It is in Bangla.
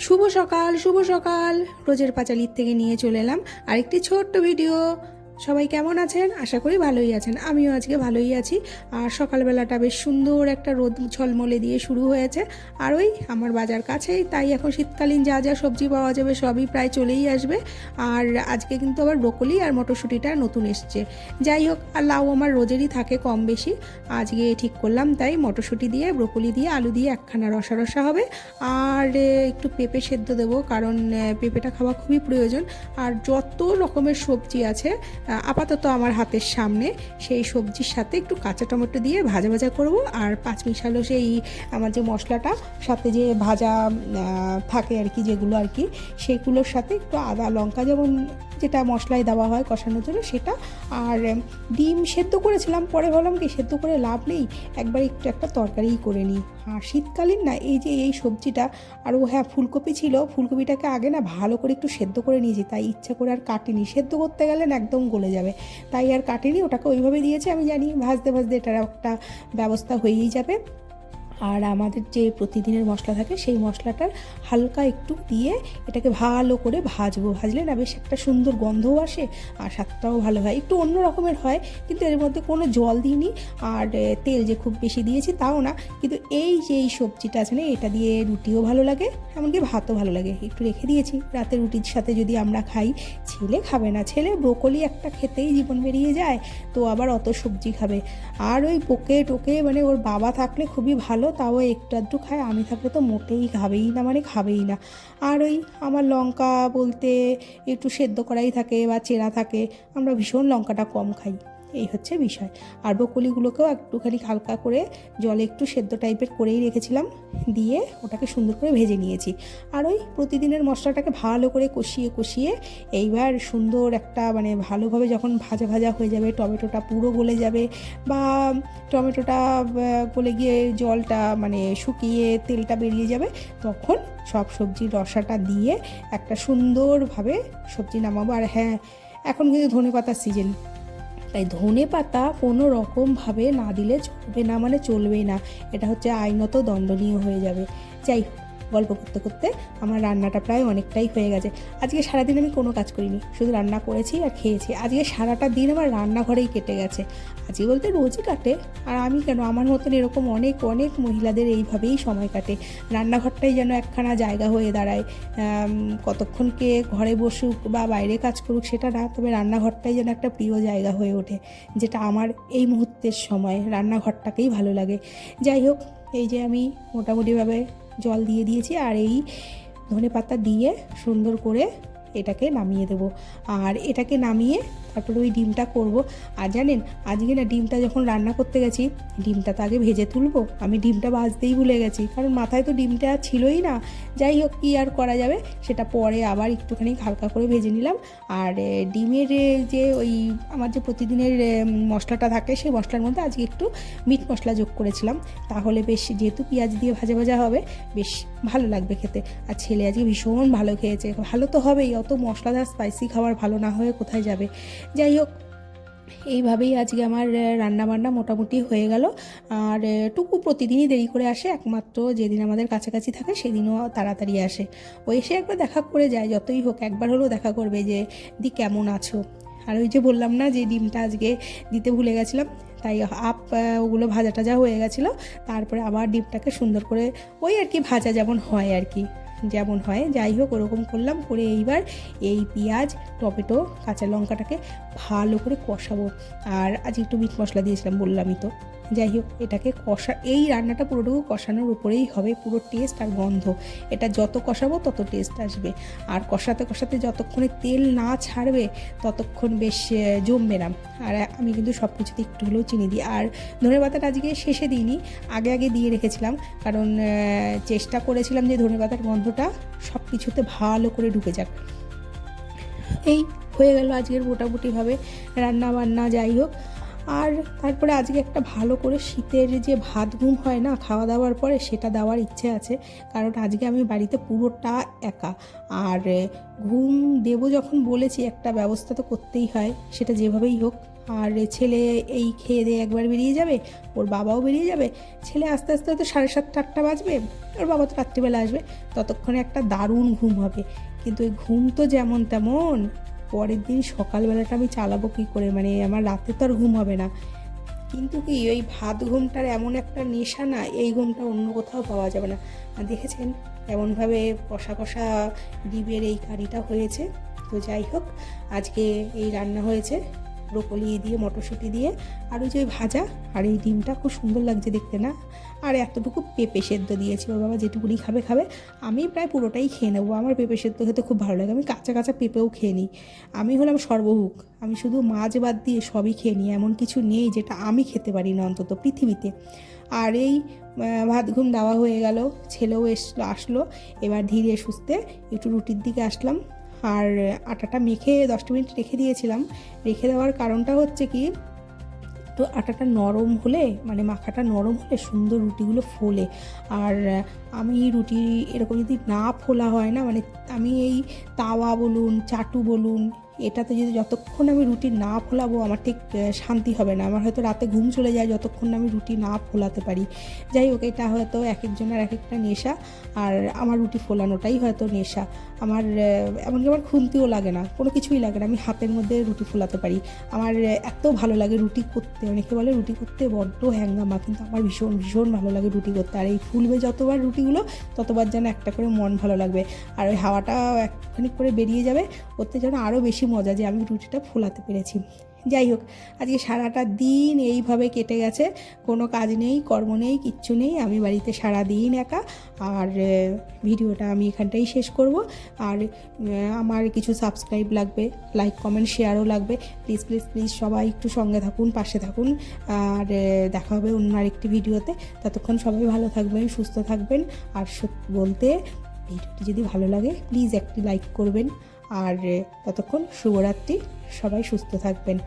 শুভ সকাল শুভ সকাল। রোজের পাঁচালির থেকে নিয়ে চলে এলাম আরেকটি ছোট্ট ভিডিও। সবাই কেমন আছেন? আশা করি ভালোই আছেন। আমিও আজকে ভালোই আছি। আর সকালবেলাটা বেশ সুন্দর একটা রোদ ঝলমলে দিয়ে শুরু হয়েছে। আর ওই আমার বাজার কাছেই, তাই এখন শীতকালীন যা যা সবজি পাওয়া যাবে সবই প্রায় চলেই আসবে। আর আজকে কিন্তু আবার ব্রোকলি আর মটরশুঁটিটা নতুন এসছে। যাই হোক, আর লাউ আমার রোজেরই থাকে কম বেশি। আজকে ঠিক করলাম তাই মটরশুঁটি দিয়ে ব্রোকলি দিয়ে আলু দিয়ে একখানা রসা রসা হবে। আর একটু পেঁপে সেদ্ধ দেবো, কারণ পেঁপেটা খাওয়া খুবই প্রয়োজন। আর যত রকমের সবজি আছে আপাতত আমার হাতের সামনে, সেই সবজির সাথে একটু কাঁচা টমেটো দিয়ে ভাজা ভাজা করব। আর পাঁচমিশালো সেই আমার যে মশলাটা সাথে যে ভাজা থাকে আর কি, যেগুলো আর কি সেগুলোর সাথে একটু আদা লঙ্কা, যেমন যেটা মশলায় দেওয়া হয় কষানোর জন্য সেটা। আর ডিম সেদ্ধ করেছিলাম, পরে ভাবলাম কি সেদ্ধ করে লাভ নেই, একবার একটু একটা তরকারিই করে নিই। আর শীতকালীন না এই যে এই সবজিটা। আর হ্যাঁ, ফুলকপি ছিল, ফুলকপিটাকে আগে না ভালো করে একটু সেদ্ধ করে নিয়েছি, তাই ইচ্ছা করে আর কাটিনি। সেদ্ধ করতে গেলে না একদম গলে যাবে, তাই আর কাটিনি, ওটাকে ওইভাবে দিয়েছি। আমি জানি ভাজতে ভাজতে এটার একটা ব্যবস্থা হয়েই যাবে। আর আমাদের যে প্রতিদিনের মশলা থাকে সেই মশলাটার হালকা একটু দিয়ে এটাকে ভালো করে ভাজবো। ভাজলে না বেশ একটা সুন্দর গন্ধও আসে, আর স্বাদটাও ভালো হয়, একটু অন্য রকমের হয়। কিন্তু এর মধ্যে কোনো জল দিইনি, আর তেল যে খুব বেশি দিয়েছি তাও না। কিন্তু এই যে এই সবজিটা আছে না, এটা দিয়ে রুটিও ভালো লাগে, এমনকি ভাতও ভালো লাগে। একটু রেখে দিয়েছি, রাতে রুটির সাথে যদি আমরা খাই। ছেলে খাবে না, ছেলে ব্রোকলি একটা খেতেই জীবন বেরিয়ে যায়, তো আবার অত সবজি খাবে। আর ওই পোকে টোকে মানে ওর বাবা থাকলে খুবই ভালো, তাও একটু আধটু খায়, আমি থাকলে তো মোটেই খাবেই না, মানে খাবেই না। আর ওই আমার লঙ্কা বলতে একটু সেদ্ধ করাই থাকে বা চেরা থাকে, আমরা ভীষণ লঙ্কাটা কম খাই, এই হচ্ছে বিষয়। আর ব্রোকলিগুলোকেও একটুখানি হালকা করে জলে একটু সেদ্ধ টাইপের করেই রেখেছিলাম, দিয়ে ওটাকে সুন্দর করে ভেজে নিয়েছি। আর ওই প্রতিদিনের মশলাটাকে ভালো করে কষিয়ে কষিয়ে এইবার সুন্দর একটা মানে ভালোভাবে যখন ভাজা ভাজা হয়ে যাবে, টমেটোটা পুরো গলে যাবে, বা টমেটোটা গলে গিয়ে জলটা মানে শুকিয়ে তেলটা বেরিয়ে যাবে, তখন সব সবজির রসাটা দিয়ে একটা সুন্দরভাবে সবজি নামাবো। আর হ্যাঁ, এখন কিন্তু ধনেপাতার সিজন, তাই ধনে পাতা কোনো রকমভাবে না দিলে চলবে না, মানে চলবেই না, এটা হচ্ছে আইনত দণ্ডনীয় হয়ে যাবে। যাই হোক, গল্প করতে করতে আমার রান্নাটা প্রায় অনেকটাই হয়ে গেছে। আজকে সারাদিন আমি কোনো কাজ করিনি, শুধু রান্না করেছি আর খেয়েছি। আজকে সারাটা দিন আমার রান্নাঘরেই কেটে গেছে। আজকে বলতে রোজই কাটে, আর আমি কেন, আমার মতন এরকম অনেক অনেক মহিলাদের এইভাবেই সময় কাটে। রান্নাঘরটাই যেন একখানা জায়গা হয়ে দাঁড়ায়। কতক্ষণ কে ঘরে বসুক বা বাইরে কাজ করুক সেটা না, তবে রান্নাঘরটাই যেন একটা প্রিয় জায়গা হয়ে ওঠে, যেটা আমার এই মুহূর্তের সময় রান্নাঘরটাকেই ভালো লাগে। যাই হোক, এই যে আমি মোটামুটিভাবে জল দিয়ে দিয়েছি, আর এই ধনেপাতা দিয়ে সুন্দর করে এটাকে নামিয়ে দেবো। আর এটাকে নামিয়ে তারপরে ওই ডিমটা করব। আর জানেন, আজকে না ডিমটা যখন রান্না করতে গেছি, ডিমটা তো আগে ভেজে তুলবো, আমি ডিমটা ভাজতেই ভুলে গেছি, কারণ মাথায় তো ডিমটা ছিলই না। যাই হোক, কী আর করা যাবে, সেটা পরে আবার একটুখানি হালকা করে ভেজে নিলাম। আর ডিমের যে ওই আমার যে প্রতিদিনের মশলাটা থাকে, সেই মশলার মধ্যে আজকে একটু মিট মশলা যোগ করেছিলাম, তাহলে বেশ, যেহেতু পেঁয়াজ দিয়ে ভাজা ভাজা হবে, বেশ ভালো লাগবে খেতে। আর ছেলে আজকে ভীষণ ভালো খেয়েছে, ভালো তো হবেই, অত মশলাদার স্পাইসি খাবার ভালো না হয়ে কোথায় যাবে। যাই হোক, এইভাবেই আজকে আমার রান্নাবান্না মোটামুটি হয়ে গেল। আর টুকু প্রতিদিনই দেরি করে আসে, একমাত্র যেদিন আমাদের কাছাকাছি থাকে সেদিনও তাড়াতাড়ি আসে। ও এসে একবার দেখা করে যায়, যতই হোক একবার হলেও দেখা করবে যে দি কেমন আছো। আর ওই যে বললাম না যে ডিমটা আজকে দিতে ভুলে গেছিলাম, তাই ওগুলো ভাজা টাজা হয়ে গেছিলো। তারপরে আবার ডিমটাকে সুন্দর করে ওই আর কি ভাজা যেমন হয় আর কি, যেমন হয়, যাই হোক ওরকম করলাম। করে এইবার এই পেঁয়াজ টমেটো কাঁচা লঙ্কাটাকে ভালো করে কষাবো। আর আজ একটু মিট মশলা দিয়েছিলাম বললামই তো। যাই হোক, এটাকে এই রান্নাটা পুরোটুকু কষানোর উপরেই হবে, পুরো টেস্ট আর গন্ধ। এটা যত কষাবো তত টেস্ট আসবে। আর কষাতে কষাতে যতক্ষণে তেল না ছাড়বে ততক্ষণ বেশ জমবে না। আর আমি কিন্তু সব কিছুতে একটু হলেও চিনি দিই। আর ধনেপাতাটা আজকে শেষে দিইনি, আগে আগে দিয়ে রেখেছিলাম, কারণ চেষ্টা করেছিলাম যে ধনেপাতার গন্ধটা সব কিছুতে ভালো করে ঢুকে যাক। এই হয়ে গেল আজকের মোটামুটিভাবে রান্না বান্না। যাই হোক, আর তারপরে আজকে একটা ভালো করে শীতের যে ভাত ঘুম হয় না খাওয়া দাওয়ার পরে, সেটা দেওয়ার ইচ্ছে আছে, কারণ আজকে আমি বাড়িতে পুরোটা একা। আর ঘুম দেবো যখন বলেছি, একটা ব্যবস্থা তো করতেই হয়, সেটা যেভাবেই হোক। আর ছেলে এই খেয়ে দিয়ে একবার বেরিয়ে যাবে, ওর বাবাও বেরিয়ে যাবে। ছেলে আস্তে আস্তে হয়তো 7:30 8টা বাজবে, ওর বাবা তো রাত্রিবেলা আসবে, ততক্ষণে একটা দারুণ ঘুম হবে। কিন্তু ওই ঘুম তো যেমন তেমন, পরের দিন সকালবেলাটা আমি চালাবো কী করে, মানে আমার রাতে তো আর ঘুম হবে না। কিন্তু কি ওই ভাত ঘুমটার এমন একটা নেশা না, এই ঘুমটা অন্য কোথাও পাওয়া যাবে না। আর দেখেছেন এমনভাবে কষা কষা ডিমের এই কারিটা হয়েছে। তো যাই হোক, আজকে এই রান্না হয়েছে ব্রোকলি দিয়ে, মটরশুঁটি দিয়ে, আর ওই যে ভাজা, আর এই ডিমটা খুব সুন্দর লাগছে দেখতে না। আর এতটুকু পেঁপে সেদ্ধ দিয়েছি, ওর বাবা যেটুকুনি খাবে খাবে, আমি প্রায় পুরোটাই খেয়ে নেবো। আমার পেঁপে সেদ্ধ খেতে খুব ভালো লাগে, আমি কাঁচা কাঁচা পেঁপেও খেয়ে নিই। আমি হলাম সর্বভুক, আমি শুধু মাছ বাদ দিয়ে সবই খেয়ে নিই, এমন কিছু নেই যেটা আমি খেতে পারি না অন্তত পৃথিবীতে। আর এই ভাত ঘুম দেওয়া হয়ে গেল, ছেলেও আসলো, এবার ধীরে সুস্থে একটু রুটির দিকে আসলাম। আর আটাটা মেখে 10 মিনিট রেখে দিয়েছিলাম। রেখে দেওয়ার কারণটা হচ্ছে কি, তো আটাটা নরম হলে, মানে মাখাটা নরম হলে সুন্দর রুটিগুলো ফোলে। আর আমি রুটি এরকম যদি না ফোলা হয় না, মানে আমি এই তাওয়া বলুন, চাটু বলুন, এটাতে যদি যতক্ষণ আমি রুটি না ফোলাবো আমার ঠিক শান্তি হবে না। আমার হয়তো রাতে ঘুম চলে যায় যতক্ষণ না আমি রুটি না ফোলাতে পারি। যাই হোক, এটা হয়তো এক একজনের এক একটা নেশা, আর আমার রুটি ফোলানোটাই হয়তো নেশা। আমার এমনকি আমার খুন্তিও লাগে না, কোনো কিছুই লাগে না, আমি হাতের মধ্যে রুটি ফোলাতে পারি। আমার এত ভালো লাগে রুটি করতে। অনেকে বলে রুটি করতে বড্ড হ্যাঙ্গামা, কিন্তু আমার ভীষণ ভীষণ ভালো লাগে রুটি করতে। আর এই ফুলবে যতবার রুটিগুলো, ততবার যেন একটা করে মন ভালো লাগবে। আর ওই হাওয়াটা একটুখানি করে বেরিয়ে যাবে, ওতে যেন আরও বেশি মজা যে আমি রুটিটা ফোলাতে পেরেছি। যাই হোক, আজকে সারাটা দিন এইভাবে কেটে গেছে, কোনো কাজ নেই, কর্ম নেই, কিচ্ছু নেই, আমি বাড়িতে সারা দিন একা। আর ভিডিওটা আমি এখানটাই শেষ করব। আর আমার কিছু সাবস্ক্রাইব লাগবে, লাইক কমেন্ট শেয়ারও লাগবে। প্লিজ প্লিজ প্লিজ সবাই একটু সঙ্গে থাকুন, পাশে থাকুন। আর দেখা হবে অন্য আরেকটি ভিডিওতে। ততক্ষণ সবাই ভালো থাকবেন, সুস্থ থাকবেন। আর সত্যি বলতে, ভিডিওটি যদি ভালো লাগে প্লিজ একটি লাইক করবেন। আর ততক্ষণ শুভরাত্রি, সবাই সুস্থ থাকবেন।